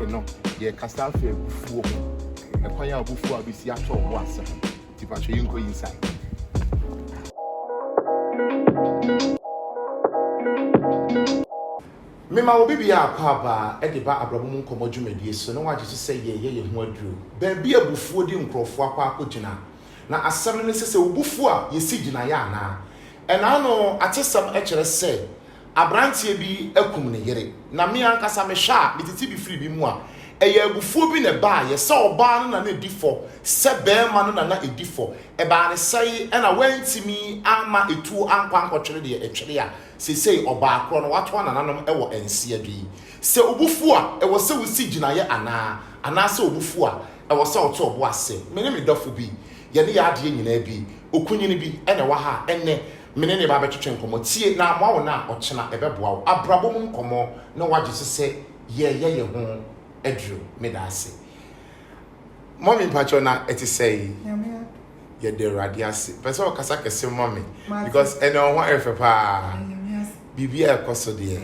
afe no ye kasa afe bufuo e kwan ya bufuo abisi ato ho asem ti pa hwe yinko inside Mema obi bia akwa e de ba abrabo mu nkomo dwumadie so no wagye se ye ho aduro ba bia bufuo di nkrofo akwa akogina na asem ne se obufuo a yesi gina ya na ena no atesam e kire se abrantie bi akum ne yere na me ankasa me hwa bititi bi firi bi mu a eye abufuo bi ne ba ye se oba no na na difo se beema no na edifo e ba ne sai ena wantimi ama etu ankwa nkotwere de etwere a sesei oba akro no wato anananom ewo ense adwi se obufuo a ewo se wusi gina ye ana se obufuo a ewo se oto obo ase me ne me dofo bi ye ne ya ade nyina bi okunyini bi ene wa ha enne mene ne ba betwetwe nkomo tie na amwa wo na ochena ebeboa wo abrabo mu nkomo na wagye se ye ho adru medase mommy pacho na say ye de radiase person okasa kese mommy because ene ho efe pa bibia ekoso de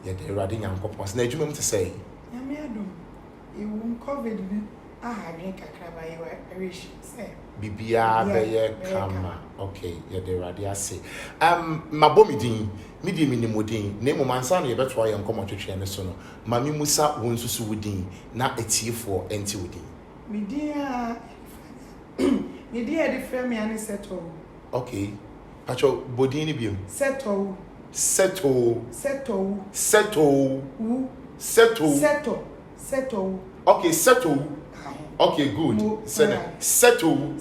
ye de radi nyankopon na adwuma mu te say nyame adom e won covid ni ahadwen kakra ba ye wish say bibia beye kama okay ye de radiase mabomidin midi minimodin na emu mansa na ye beto aye nkomo twetwe ne so no mami musa won susu wudin na etiefo enti wudin media de frame ani settle okay pacho bodin ni biem settle okay settle okay good settle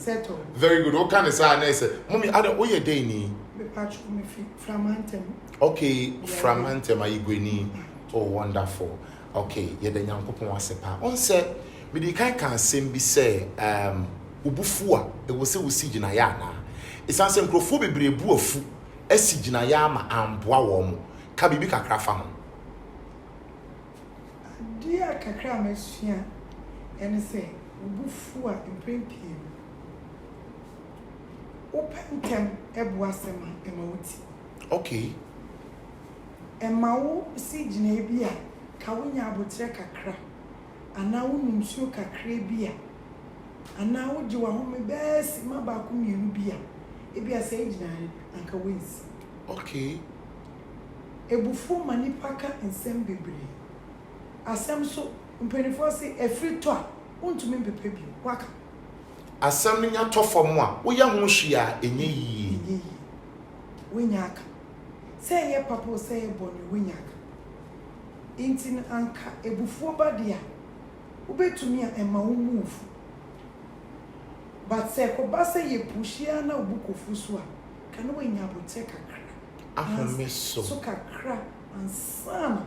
very good what kind of say na say mommy ada oye dey ni me pacho me framantem okay framantem ayigweni oh wonderful okay ye de nyankopon asepa on say me di kan sembi say obufu a e wo se wo si gina ya na isanse nkrofo bebrebu afu asi gina ya ma amboa wo mo ka bibi kakra fa ho dia kakra masua ene say obufu a imprempie opentem eboa sema emawuti okay emawo si gina bi a ka wonya abotre kakra ana wonum suo kakra bi a ana wo ji wa ho me besi ma ba ku mienu bi a e bi a sai gina anka wins okay ebufu manipa ka nsem bebre asem so mpenifo se efrito a untumi bepe bi waka asem nya tofom a wo ya ho hwia enye yi wonya aka say ye papa say ye boni wonya aka intin anka ebufu obade a ubetumi a ema wo move but say ko ba say ye pushia na obukofu so a kana wonya abote kakra afomeso so kakra ansana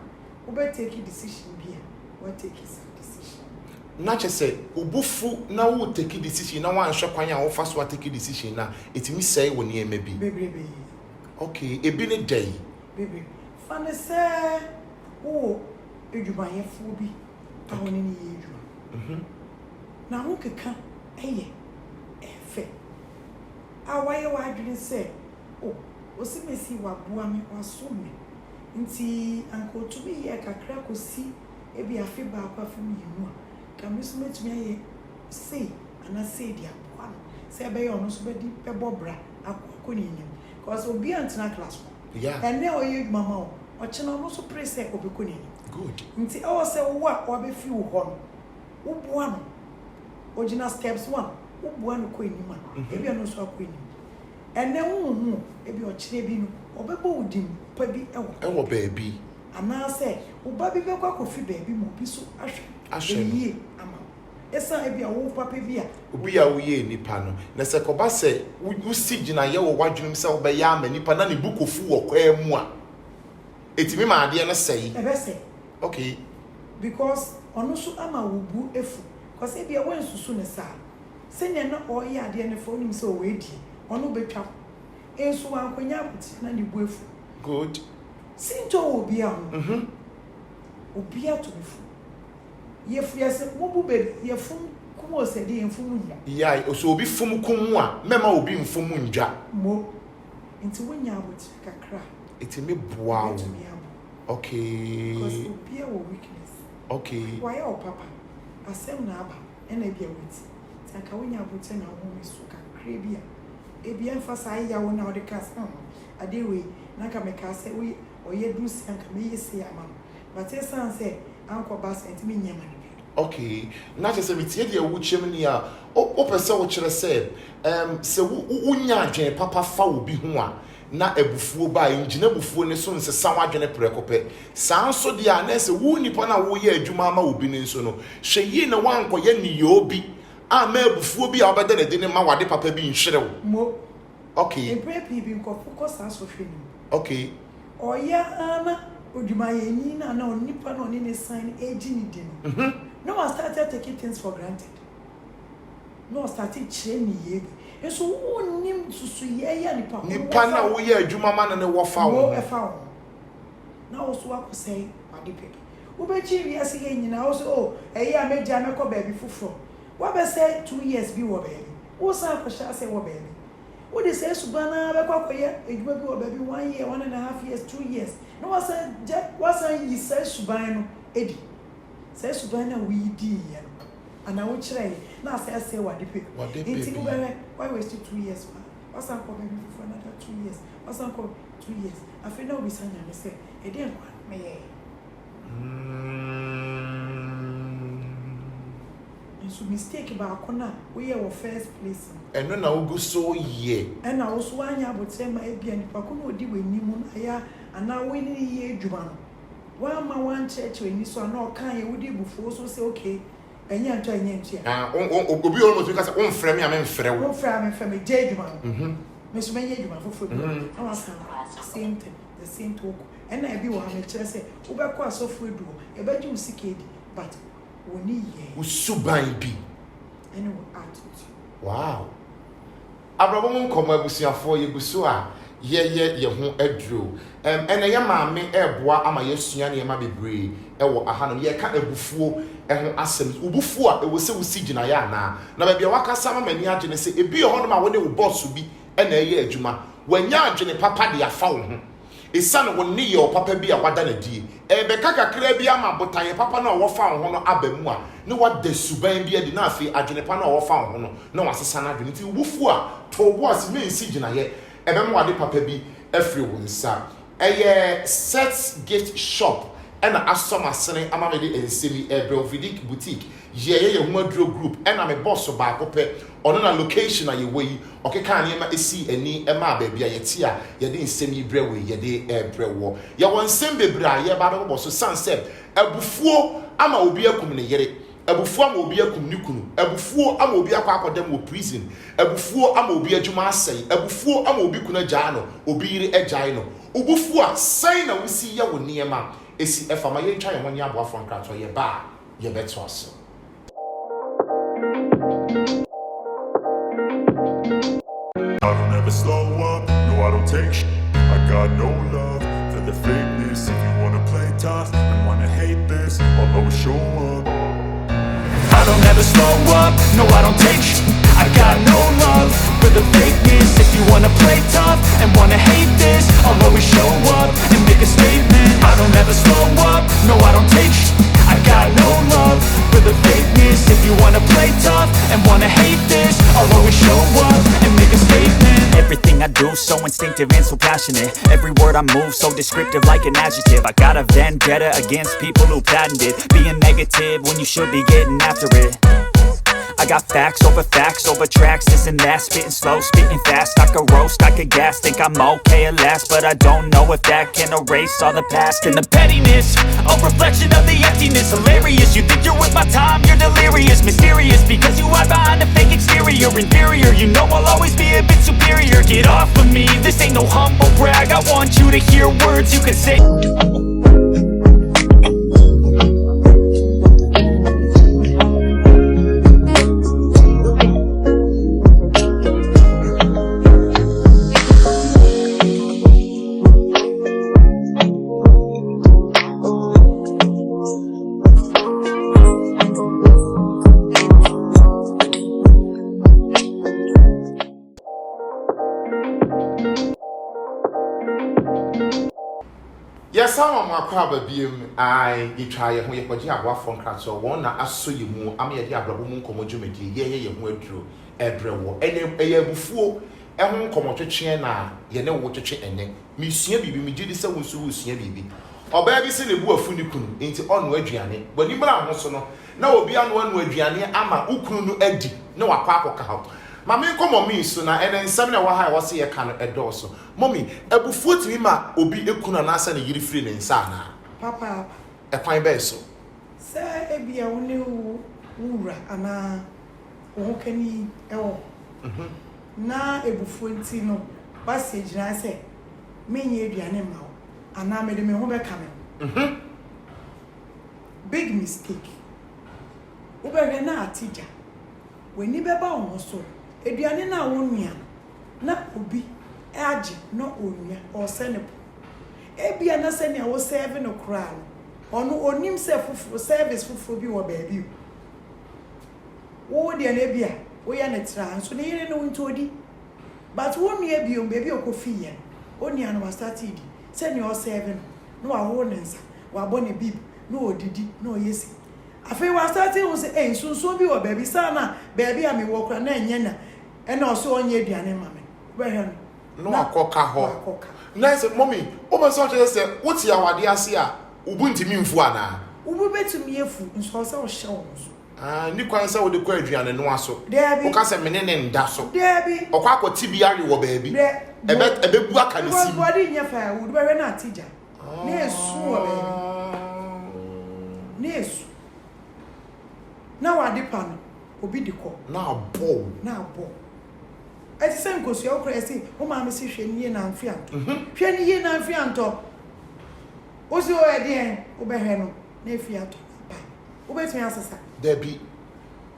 take decision bia what take his decision na chese obufu na wo take decision na wan hwe kwan a wo fa so take decision na etimi say wo ne emabi bebrebe okay ebi ne day bebe fane say o edwumayefo bi awone ne yedwa na ho keka eye efe awaye wadwene say o osimesi waboa me waso me nti anko to be here kakra kosi ebi afi ba akwa fi mi hu a kamis metumi aye say ana say dia boa no say be yo no so be di pebobra akwa ni nim cause obi antena class yeah and now you mama o chena no so pray say obeko ni good nti o say wo a o be fi wo ho no wo boa no original steps 1 wo boa no ko enim a ebi no so akwa enim and then hu ebi o kire bi no obebo udim pa bi ewo baabi ana say wo ba bi bekwa kofi baabi mo bi so ahwe yi ama esa ebi a wo papa bi a obi a wo ye nipa no na se ko ba se wo si gina ye wo wadwunum se wo be ya ama nipa na ne bukofu wo kwa mu a etimi ma ade no sei ebe say okay because ono so ama wo bu efu cause ebi a wen susu ne sa senya na o ye ade ne fo nim se o we di ono betwa enso ankonya abuti na ne bu efu good sinto obi a ho obi a to efu ye fu yese wo bu be ye fu kumo se de enfu mu nya ya so obi fum kumu a mema obi mfum ndwa mo nti wonya abuti kakra etimi boa wo okay because obi a wo weakness Okay. Why your papa? Asem na aba ena bia weti. Saka wonya abote na wo mesu kakra bia. Ebia emphasize ya wo na wo de kas. Ade we na ka me ka say we oye du si anka me yesi ama. But esan say anko bas entimi nyama ne bi. Okay. Na je say me tie de wo chem ni a o pese wo kire say se wo nya adwen papa fa obi ho a na ebufuo ba engine ebufuo ne so nsesa wadwene prekope san so de a na se wo nipa na wo ye adwuma ma obi ne so no hwe yi ne wanko ye ni ye obi a ma ebufuo bi a obeda ne de ne ma wade papa bi nhwerew Mo. Okay. Eprepi bi nko focus aso hwe ni. Okay. Oya ana odwuma ye ni na onipa na oni ne sign age ni di no. No one started taking things for granted. No one started training ye. Eso wonim susu ye ya nipa Na wo ye adwuma ma ne wo fa wo. E fa wo. Na wo so akosai wade pepe. Wo be chi wi ase ye nyina wo so eyi a meja mekọ baabi fufuro. Wo be say 2 years bi wo baabi. Wo sa akosha say wo baabi. Wo de say subana be kwa koye adwuma bi wo baabi 1 year 1.5 years 2 years. No was yi say suban no edi. Say suban na we di ye. Ana wo kire na say wade pepe. Inti wo be why waste 2 years? What's up for another 2 years? What's up for 2 years? I feel now we say na me say e dey kwa me. So mistake ba akona we your first place. Eno na wo go so ye. And na wo so anya abotre ma e bia nipa ko na odi wanimu na ya ana we ni ye adwuma no. Wa ma wan church we ni so na o kan ye wodi bufo so say okay. Enya nto ya. Obi o mo to ka say on frɛ me a me mfrɛ wo. On frɛ me je adwuma. Me so me ye adwuma fofo. I was same thing, the same talk. And I be wo ha me kire say wo be kɔ asofo edu. E be ji wo sikedi but woni ye. Wo suban bi. Any attitude. Wow. Abrabo mo nkomo abusuafo ye guso a ye ho aduro. Ena ye maame eboa ama yesua ne ma bebre ewo aha no ye ka abufuo eho asem ubufuo a ewo se wo sigina ya na ba bia wakasa ma mani agene se ebi ho no ma wo ne wo boss bi ena ye adwuma wanya agene papa de afa wo ho esane wo ne ye papa bi a wada na die ebe kakakra bi ama botan papa na wo fa wo ho no abamu a ne wada suban bi adi na afi agene pa na wo fa wo ho no na wasesa na agene ti ubufuo a to boss me sigina ye ebe mo wade papa bi afri wo nsa eye set gift shop ena asoma sene amamede ensemi Brelvidic boutique ye humadro group ena me boss ba akopɛ ono na location a ye wei okeka ne ma esi ani ema ba bia ye tia ye de nsemi brewe ye de brewo ye won nsem bebra ye ba be so sunset abufuo ama obi akum ne yere abufuo ama obi akum ne kunu abufuo ama obi akwadem wo prison abufuo ama obi adwuma asɛe abufuo ama obi kuna gyaa no obi yire agyae no ubufuo a sɛe na wosi ye wo niema esi efama ye ntwa ye ho ne abo afon krato ye ba ye beto aso. I don't ever slow up, no I don't take shit. I got no love for the fakeness. If you wanna play tough and wanna hate this, I'll always show up. I don't ever slow up, no I don't take shit. I got no love for the fakeness. If you wanna play tough and wanna hate this, I'll always show up and make a statement. I don't ever slow up, no I don't take shit. I got no love for the fakeness. If you wanna play tough and wanna hate this, I'll always show up and make a statement. Everything I do so instinctive and so passionate. Every word I move so descriptive like an adjective. I got a vendetta against people who patented being negative when you should be getting after it. I got facts over tracks, this and that. Spitting slow, spitting fast. I could roast, I could gas. Think I'm okay at last, but I don't know if that can erase all the past. And the pettiness, a reflection of the emptiness. Hilarious, you think you're worth my time, you're delirious. Mysterious, because you hide behind a fake exterior. Inferior, you know I'll always be a bit superior. Get off of me, this ain't no humble brag. I want you to hear words you can say. akwaba biem ai yitwa ye ho ye kwaji abwa fon kratso won na aso ye mu am ye de abrabo mu nkomo dwumedi ye ho aduro ebrewo eye abufuo ho nkomo twetwe na ye ne wo twetwe ene misua bibi mi gidi se wo su usua bibi oba bi se ne bu afu ni kunu enti onu aduane bani mra ho so no na obi anu aduane ama ukunu no adi na wakwa akoka ha mama nkomo mi so na ene nsam na wa ha wo se ye ka no edoso mommy abufuo timi ma obi ekunu na asa ne yiri free ne nsa na papa e kwan be so se ebia woni wura ana wo kani ewo na ebufuo nti no basi gina se menye aduane ma wo ana me de me ho be ka me big mistake ubere na atija weni beba wo so aduane na wo nua na obi age no onua o senepo ebia na se ne wo serve no kra no ono onim se fufu service fufu bi wo baabi wo de na bia wo ya na tra so ne yire no ntodi but wo nua bi o baabi okofi ye onua no start idi se ne o serve no wa wo nensa wa bo ne bib no odidi no yesi afei wa start wo se nsunsun bi wo baabi sana baabi a me wo kra na enye na ena o so onye aduane ma me be he no akoka ho na se mommy o be so say what ya wade ase a ubuntimi mfu ana ubu betumi efu nso se o hye wo so ni kwan se wo de kwa aduane no aso o ka se menene nda so debi okwa akoti biare wo baabi ebe bu aka ne sim body nya fa wo be na atija na esu wo baabi na esu na wade pa no obi diko na bo eti se nkosu ya okra esi o ma me si hwe niye na amfi anto hwe niye na amfi anto o si o edi en o be hwe no na efi ato ba o be tun asesa debi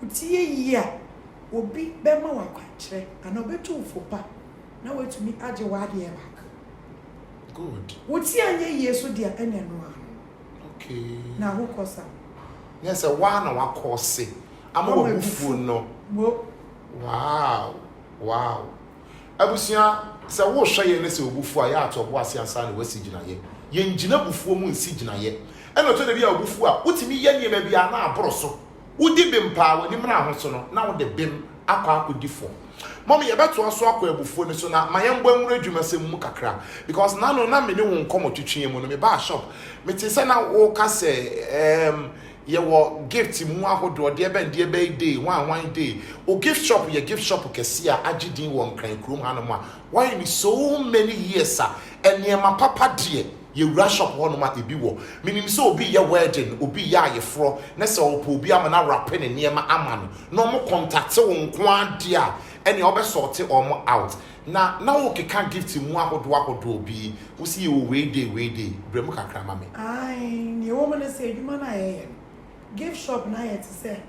utie yi a obi be ma wa kwa kire ana obetu ufopa na wetumi age wa de back good utie anye yesu dia ene no okay na ho kosa yes wa na wa kose ama wo bufu no wow abusia se wo hwe ye ne se obufu a ya atobo ase ansa na wasi gina ye ngina bufuo mu nsi gina ye eno to de bia obufu a utimi ye niema bia na aboro so udi bimpa wani mra ho so no na wo de bim akwa akodifo mommy ye beto so akwa abufuo ne so na mayembo nwura adwumasem mu kakra because na no na me ne wo nkomo twetwe mu no me ba shop me ti se na wo ka se ye wo gift mu ahodo de ebe ndie be day one day o gift shop kesi a agidin wo nkran krom hanom a why me so many years eniema papa de ye wura shop ho no ma ebi wo menim so obi ye wedding obi ye ayefro na se opo obi ama na wrap ne niema ama no mo contact wo nko ade a ene obe sort omo out na wo keka gift mu ahodo obi wo si ye we day brem kakra ma me ai ni wo mo na se adwuma na ye gift shop na yet say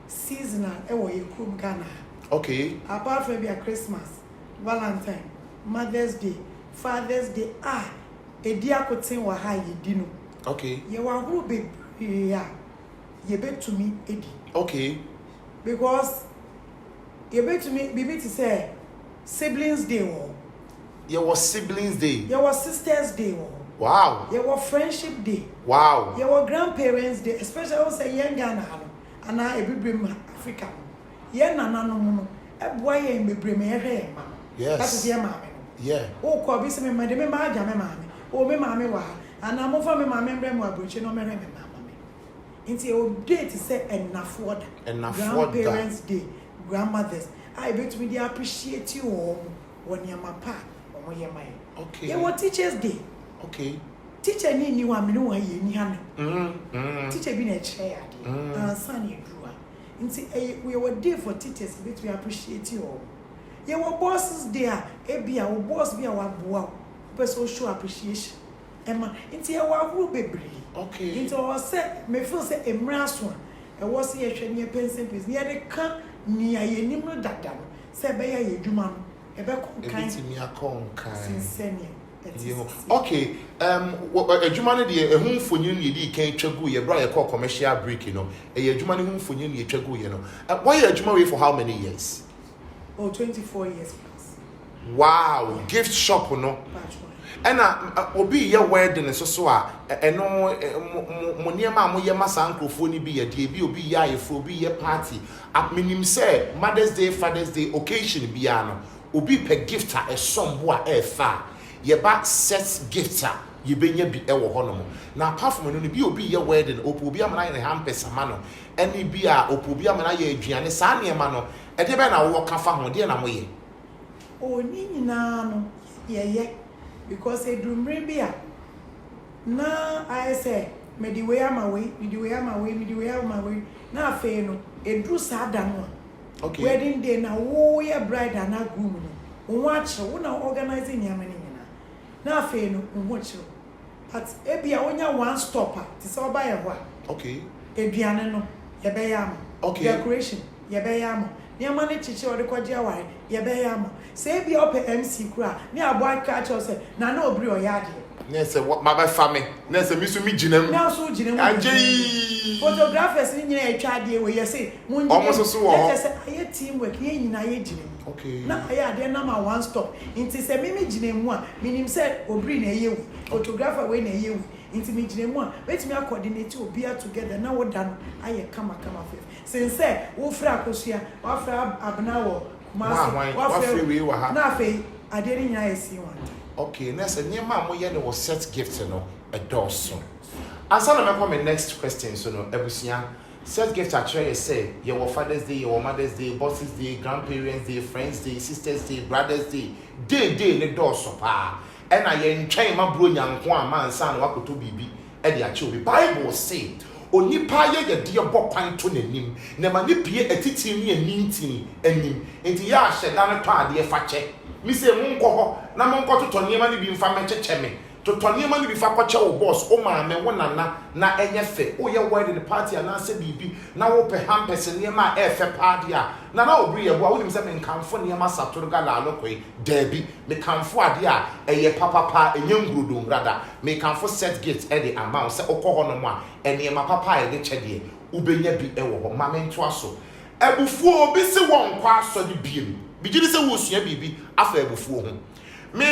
seasonal e wo ye krum Ghana. Okay. Apart from your Christmas, Valentine, Mother's Day, Father's Day, e dia kotin wa ha ye di no. Okay. Ye wa huru be ya. Ye be to me edi. Okay. Because ye be to me bibi to say siblings day wo. Ye was siblings day. Ye was sisters day wo. Wow. Ye was friendship day. Wow. Ye was grandparents day, especially when say young Ghana and I ebibrem Africa. Ye nana no no. Eboa ye ebibrem ye hwe ma. Yes. That is ye mama. Yeah. O ko bi se me made me ma aja me mama. O me mama wa. Ana mo fa me mama mbre mo abroche no me hwe me mama me. Nti o date say enafo da. Grandparents day, grandmothers. I bet me they appreciate you all when your mapa or your mind. Okay. Ye what teachers day. Okay. Teacher ni wa me no wa ye ni hana. Teacher bi na chair dey. Ansa na edua. Nti we were there for teachers bet we appreciate you all. Ye were bosses there. Ebia wo boss bi a wa boa. Person show appreciation. Emma nti ye wa huru bebre. Okay. Nti o say me feel say emra so a. E was ye hwe ne pension please. Ye de ka ni ayenim no dada no. Say be ye adwuma no. E be konkan. Ebitimi akonkan. Sincere. Okay, adwuma no de ehun mfonyin ne di kan twagu ye bra ye call commercial break no. Adwuma no hu mfonyin ne twagu ye no. Why adwuma we for how many years? Oh, 24 years plus. Wow, gift shop no. Ena obi ye wedding so a eno mo niema mo ye masa nkrofo ni bi ye de bi obi ye ayefo obi ye party minim say Mother's Day, Father's Day occasion bia no obi pe gift a esombo a efa ye ba set gift a ye benya bi ewo ho no na apart from no bi obi ye wedding obi amana ye hampers ama no eni bi a obi amana ye aduane sa niema no e de be na wo kafa ho de na mo ye o ni nyina no ye because edumre bia na I say me di way am away na afa no edru sa da no okay wedding day na wo ye bride and groom no wo ache wo na organizing yam ni nyina na afa no wo ache but ebia wonya one stopper ti se oba ye ho okay eduane no ye be yam okay decoration ye be yam niam ne chichi ode kwaje aware ye be yam say bia ope MC kura ni abo catch us na na obri oyade na say what my family na say mi so mi ginam na so ginam ajei photographers ni nyina etwa de we ye say mun almost so wo say aye teamwork ye nyina ye ginam okay na aye ade na ma one stop inti say mi ginam mu a minim say obri na ye wu photographer we na ye wu inti mi ginam mu a betimi coordinate obi together na wo dan aye kama fef since say wo fra akosua wo fra abna wo na fe ade ni nyina esi wan okay na say niema mo ye ne wo set gift no a doso asa na me come next question so no ebusia set gift actually say your Father's Day, your Mother's Day, Boss's Day, Grandparents Day, Friends Day, Sisters Day, Brothers Day, day ne doso pa e na ye ntwen ma bro nyanko amansa na wakoto bibi e de ache obi Bible say onipa ye de bo kwan to nanim na ma ne pie atiti ni anintin anim enti ya ahye da ne to ade fa che mi se mu nkọ ho na mo nkọ to niema ne bi mfa mecheche me to niema ne bi fa kwache wo boss o ma me wo nana na enye fe o ye wedding party ana se bibi na wo pe hampers niema e fe party a na obri ye bo a wonim se me nkamfo niema satoro ga la lokoi dabi me kamfo ade a eye papa enye ngurudo ngrada me kamfo set gift e the amount se okọ ho no mo a eniema papa e de chede ubenya bi e wo ho ma me nto aso ebufuo obi se won kwa aso de biem bigiri se wo sua bibi afa ebufuo ho me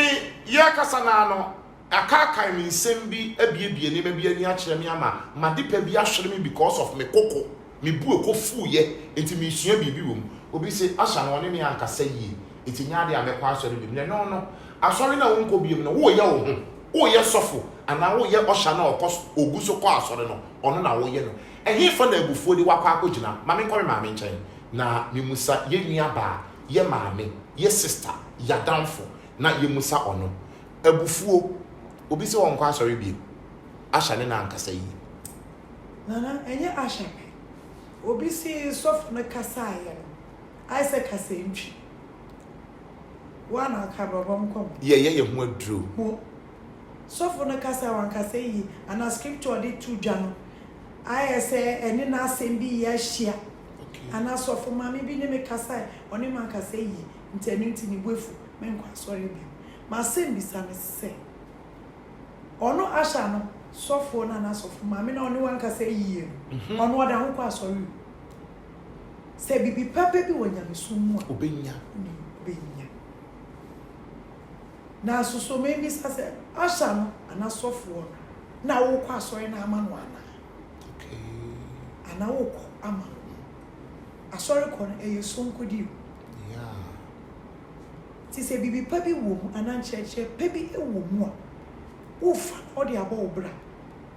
ye kasa na no aka mi nsem bi abiebie ne ma bi ani a kire me ama madepa bi ahwere me because of me koko me bu ekofu ye enti me sua bibi wom obi se asha no ne me ankasa yie enti nya de amekwa asori bi no asori na wo nko biem no wo ye wo ho wo ye sofo ana wo ye osha na okos oguso ko asori no ono na wo ye no ehi fa na ebufuo di wakwa akogina ma me nkore ma me nchen na me musa ye nua ba ye maame ye sister ya danfo na ye musa ono ebufuo obi se won kwa asori bi asha ne na ankasa yi nana enye asha obi si soft na kasa ya I say kasa ntwi wana ka babam kom ye ho aduro soft na kasa wan kasa yi ana scripture de tu dwano I say eni na asem bi ya hia ana soft mama bi ne me kasa oni man kasa yi ntani ni boefu men kwa asori bi ma sem bi sa me se ono asha no sofo na sofo mama na oni wan kasa yi ono oda ho kwa asori se bibi papa bi wonya mesumu a obenya na soso me bi sa se asha no ana sofo na wo kwa asori na ama no ana okay ana wo ko ama asori ko na eye sonko di yeah ti se bibi papa bi wo mu ana ncheche pebi e wo mu a ufa odi abo obra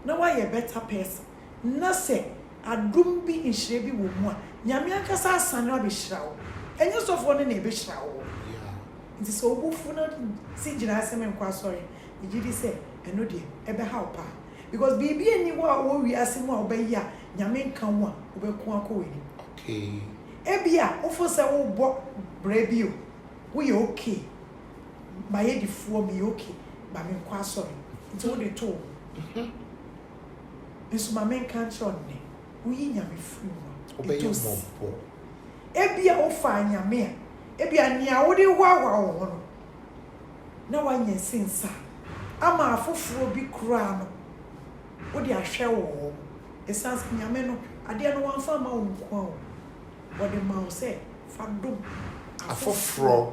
na wa ye better person na se adum bi nhire bi wo mu a nyame akasa asane abehira wo enye sofo ne na ebehira wo yeah nti so obufu na si gina asem nkwa sorry ejidi se eno de ebe ha opa because bibi eni wo wi asem a obayi a nyame nkan wo a obeku akọweni okay ebia ofo se wo bo brebio wo ye okay ba ye difuo me okay ba me nkwa sorry nti wo de to nso ma men kan chonne wo yi nyame free wo obey mo ebia ofa nyame a ebia nia wo de hwawa wo no na wanye sensa ama afoforo bi kura no wo de ahwe wo esans nyame no ade no wan fa ma wo nko wo de ma wo se fa dum afoforo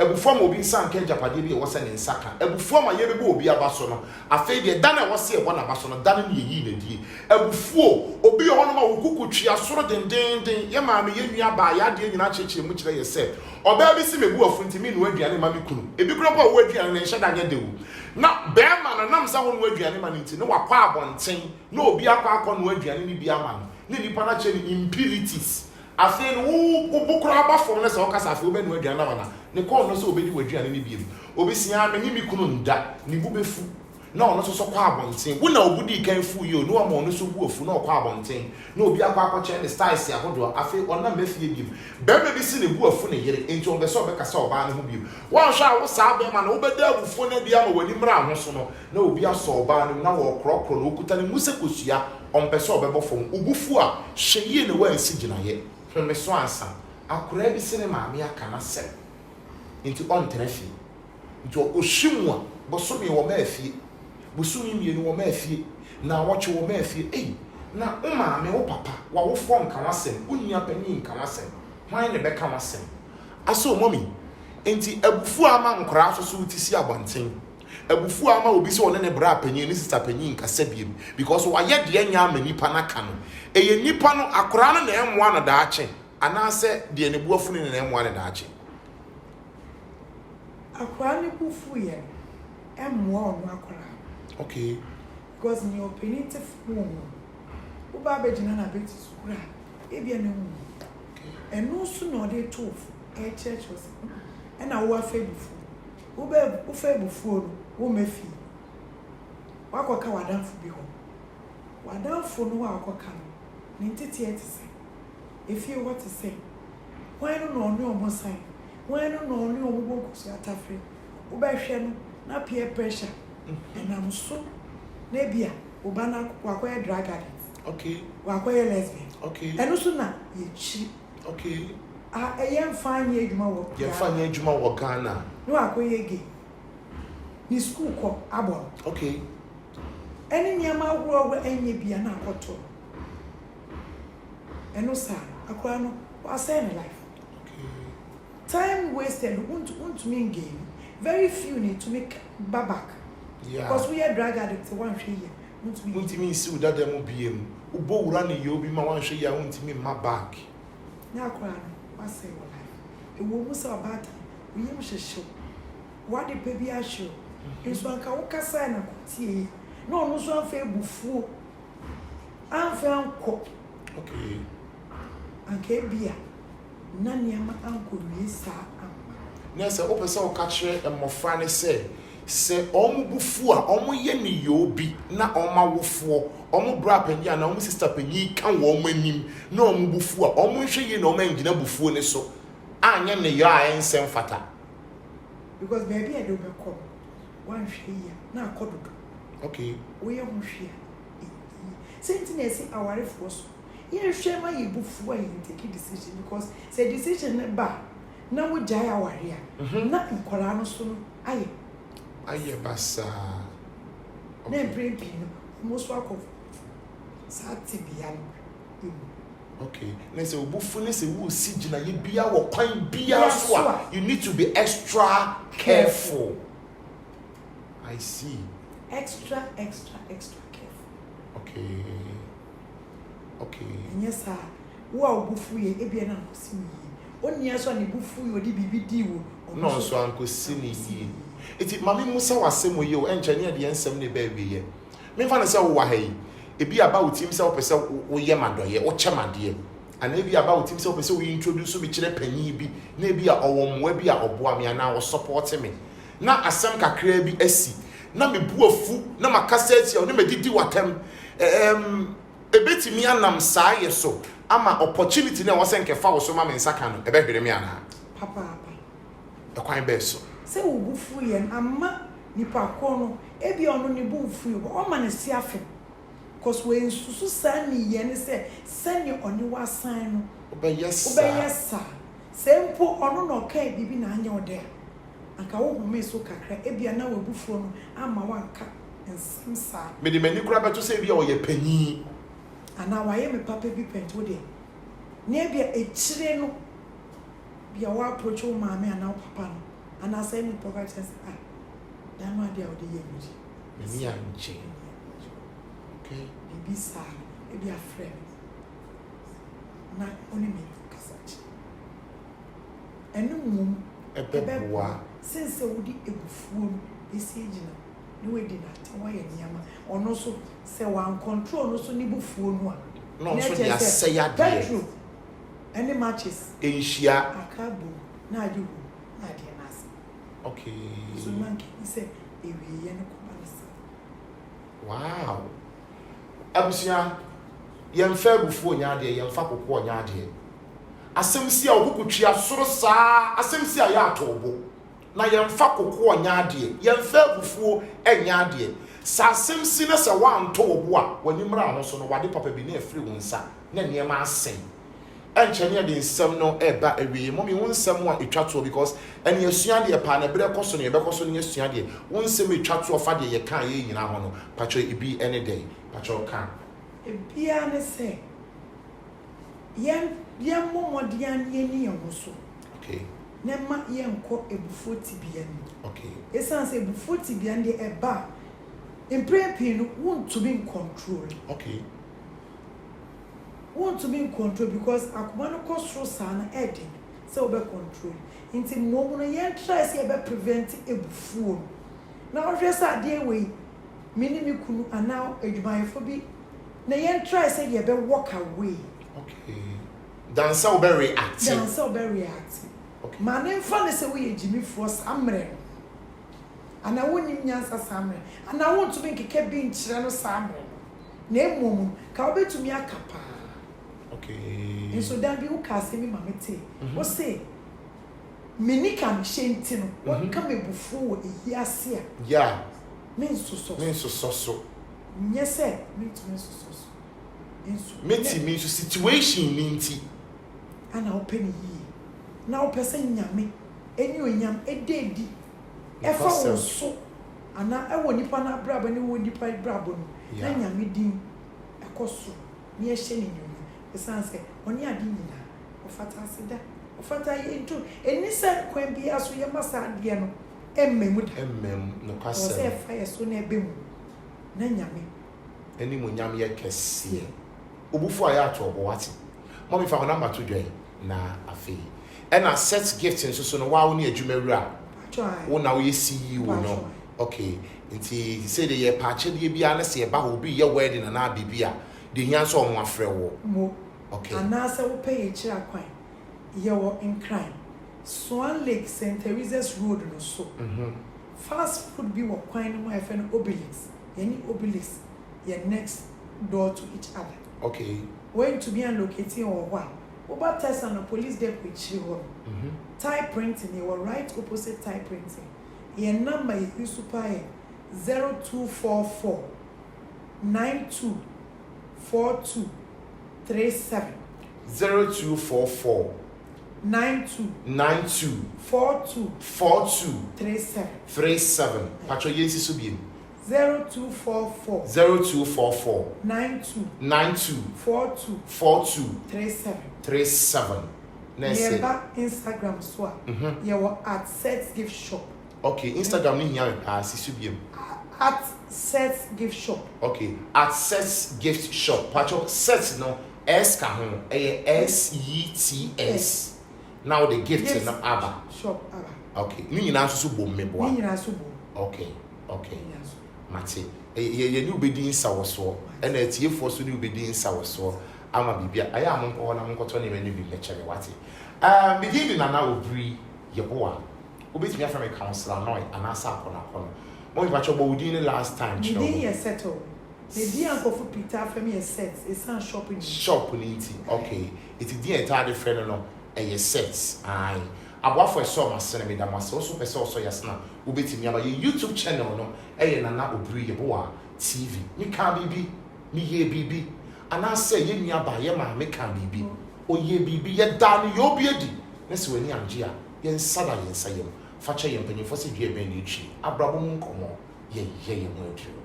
ebufuo ma obi san ka japade bi e wose ne nsaka ebufuo ma yebe bo obi abaso no afei de dan e wose e bona abaso no dan ne yi na die ebufuo obi ye hono ma wokukutwi asoro dendenden ye ma me ye nua ba ya de nyina chechire mu kire ye se oba bi si mebu afuntimi no aduane ma me kunu ebi kuro pa wo aduane ne hyeda nya dewu na bema na nam sa ho no aduane ma nti ne wakwa abonten na obi akwa no aduane ni bi ama ne nipa na che ni impurities afei wo bukura abafo ne se okasa afei obe no aduane na ne call no so obedi waduane ni bi obi sia me ni mi kunu nda ni bu befu na ono so kwa abonten wo na obudi kan fu yo no ama ono so bu afu na kwa abonten na obi akwa che ne styles ya hodo afei ona mafie bi bebe bi si ne bu afu ne yere enti on be so be kasa oba ne ho bi wo hwa wo sa be ma na obedi abufu ne bia ma wani mra ho so no na obi aso oba ne na wo krokro na okuta ne muse kosua on be so be bofom ubufu a hweye ne wa ansi ginaye me so ansa akora bi sine maame aka na sel into on trefi into oshimwa bosomi wo mafie bosomi mienu wo mafie na woche wo mafie na maame wo papa wa wo fo nka wasem unia pani nka wasem hwan ne beka wasem aso mommy enti abufu ama nkora so utisi abonten abufu ama obi se one ne bra pani ne sister pani nka sabiem because wa ye de anya amanipa na ka no eye nipa no akora no na emwa na daache anase de ne buafu ne na emwa na daache akora ne bufu ye emwa ono akora okay because ni opinite fu uba bejina na beti sukura ebia na mu eno su no de tofu church was na wo afa bufu uba ufa bufu no wo mefi wakoka wadanfu bi ho wadanfu no wakoka no ntiti etise efi what to say when no no omo sai when no no omo bokusu atafre uba hwe no na peer pressure enam so na bia uba na wakoya drug addict okay wakoya lesbian okay eno so na ye chi okay eyem fine edwuma wo ye fine edwuma wo Ghana no wakoya gay ni school ko abon okay eni nyama wo enye bia na akoto eno sa akwa no wasay in life okay time wasted want me game very few need to make back yeah because we are drug addicts one here want me see that dem biem ubo wura ne ye obi ma wan hwe ya want me ma back na akwa no wasay in life e wo mu sa about we yim hwehwe what the baby are show is one ka ukasa na kutie no no so anfa ebufuo anfa anko okay anka bia na niama anko wiesa amma na se opese o ka kire emofra ne se omubufu a omoye ne yobi na omawofo omu bra panyi na omu sister panyi kan wo manim na omubufu a omu hwe ye na omangina bufuo ne so anya ne yo a ensem fata because baby I do be come one hwe na akododo okay we ye ho hwe sentiness aware force ye hwe ma ye bufuo ye take decision because say decision ba na wo jai aware na nkora no so aye basa na brain pin most work of satibia no okay na say obufu ne say wo si gina ye bia wo kwan bia so a you need to be extra careful. I see. Extra careful. Okay. Yes sir. Wo obufu ye ebia na nkosi mi. Oni aso na bufu ye odi bibi di wo. No so ankosi ni yi. Eti mami musa wasem ye o enche ne de ensem ne ba wi ye. Me fa na say wo wa ha yi. Ebi aba utim say wo pese wo ye madoye, wo chemade. Ana ebi aba utim say wo pese wo introduce bi kire panyi bi. Na ebi a owomwa bi a oboa me ana wo support me. Na asem kakra bi asi. Na me buafu na makasa ati o na me didi watem. Ebetimi anam saa ye so ama opportunity na wo se nkefa wo so ma me nsaka no ebe hwere me ana. Papa. E kwan be so. Se wo bufu ye ama nipa ko no ebi ono ne bufu ye o ma ne si afi. Cause we nsusu sa ni ye ne se ni oni wasan no. Obeyesa. Sempo ono no kai bibi na anya ode. Anka wo home so kakra ebia na wo bufu no ama wanka ensamsa. Me de mani kura beto se bia o ye panyi. Ana wa ye me papa bi pento de. Na ebia echire no bia wa approach wo maame ana wo papa no. and I say me provide sense that my dear the year me and Jane. Okay. Maybe sir, maybe a friend. Not only me, Cassach. And no mum, a beboa. Since I would eat a fool, this age, no way did not. Why any yama, or no so say one control, no so nibu fool one. No, so they say ya dear. Any matches? Asia. A cabo, now you, not dear mass. Okay. So, monkey, he said, if we ain't wow. Abusia, yemfa bufuo nyaade, yemfa kokko nyaade. Asem si a okukutwa soro saa, asem si a ya atobo. Na yemfa kokko nyaade, yemfa bufuo nyaade. Sa asem si na se wa ntobo a, wanimra ho so no wade papa bi na afiri wo nsa, na niema asen. Enchene de nsem no eba awie mommy won nsem a etwato because ene asua de pa na bere koso no ye bekoso no asua de won nsem etwato fa de ye kan ye nyina ho no patcho ibi any day patcho kan ebia ne se yen momodian ye ni ye so okay ne ma ye nko ebufo tibia ni okay esanse ebufo tibia de eba imprepi no won to be in control okay want to be in control because akuma no kosro sana edi so be control inti mo no yen try say be prevent ebufuo na ohwesa de we minimi kunu ana adwumayefo bi na yen try say ye be walk away okay dan so be react okay man emfa ne say we ejimi force amre ana woni nyansa samre ana want to be nkeke bi nkyere no samre na emom ka obetumi akapa okay. And so that be who can say me mamete. What say? Minika mshenti no. What come before a year see? Yeah. Means so. Yes sir. Means so. Means situation ninti. And I'll penny ye. Now person nyame. Enyo nyam ededi. Efa wo so. Ana ewo nipa na brabo ni wo nipa brabo no. Na nyame din ekoso. Ni ehye ni esanse oni adi nyina ofata asida ofata yento enisa kwan bia so ye masa ade no emmem no kwase o se fa ye so na ebem na nyame eni mo nyame ye kese obufu aya ato obo wati mommy fa na mato dwen na afi and a set gift nso so no wa wo ne adwumawura wo na wo ye CEO no okay nti say the ye paache de bia na se ba ho bi ye wedding na bibia de hian so on afre wo mo okay anasa wo pay e kira kwan ye wo in crime Swan Lake St. Teresa's Road no so fast food bi wo kwan no mo efe no Obelix any Obelix ye next door to each other okay when to be locating or what over test and police depot chiro type printing you were right opposite type printing your number is super 0244 92 4237 0244 92 4237 Pacho yensi so biem 0244 92 4237 Neba Instagram so you were at Sets Gift Shop. Okay, Instagram ni hiya pass so biem at Sets Gift Shop. Okay, at Sets Gift Shop. Pacho Sets no S ka ho SETS. Now the gift no aba. Shop aba. Okay, ni nyina so bom meboa. Ni nyina so bom. Okay. Mate. Ye ni ubedi nsawoso. E na etiefo so ni ubedi nsawoso. Ama bibia. Aya amonko na monkoto ne mani bi lecture wate. Begin na na obri yeboa. Obetimi afa me counselor no anasa akona kono. Mo bi pacho bo wudi ni last time chiro. Ni dey settle. The day uncle for Peter after me a set. It's not shopping. Shop ni ti. Okay. It is the entire friend no e sets. Ai. Aboafo so masene me da maso so pese so yasna. Obetimi aba ye YouTube channel no e na na obri yeboa TV. Ni ka bibi, ni ye bibi. Anase ye nua ba ye ma me ka bibi. Oye bibi ye da no yo biedi. Na se wani anje a ye nsada ye nsayem. Facha ye mpanyefo se dwe ben ni chi. Abrabo mu nkomo ye ye mu aduro.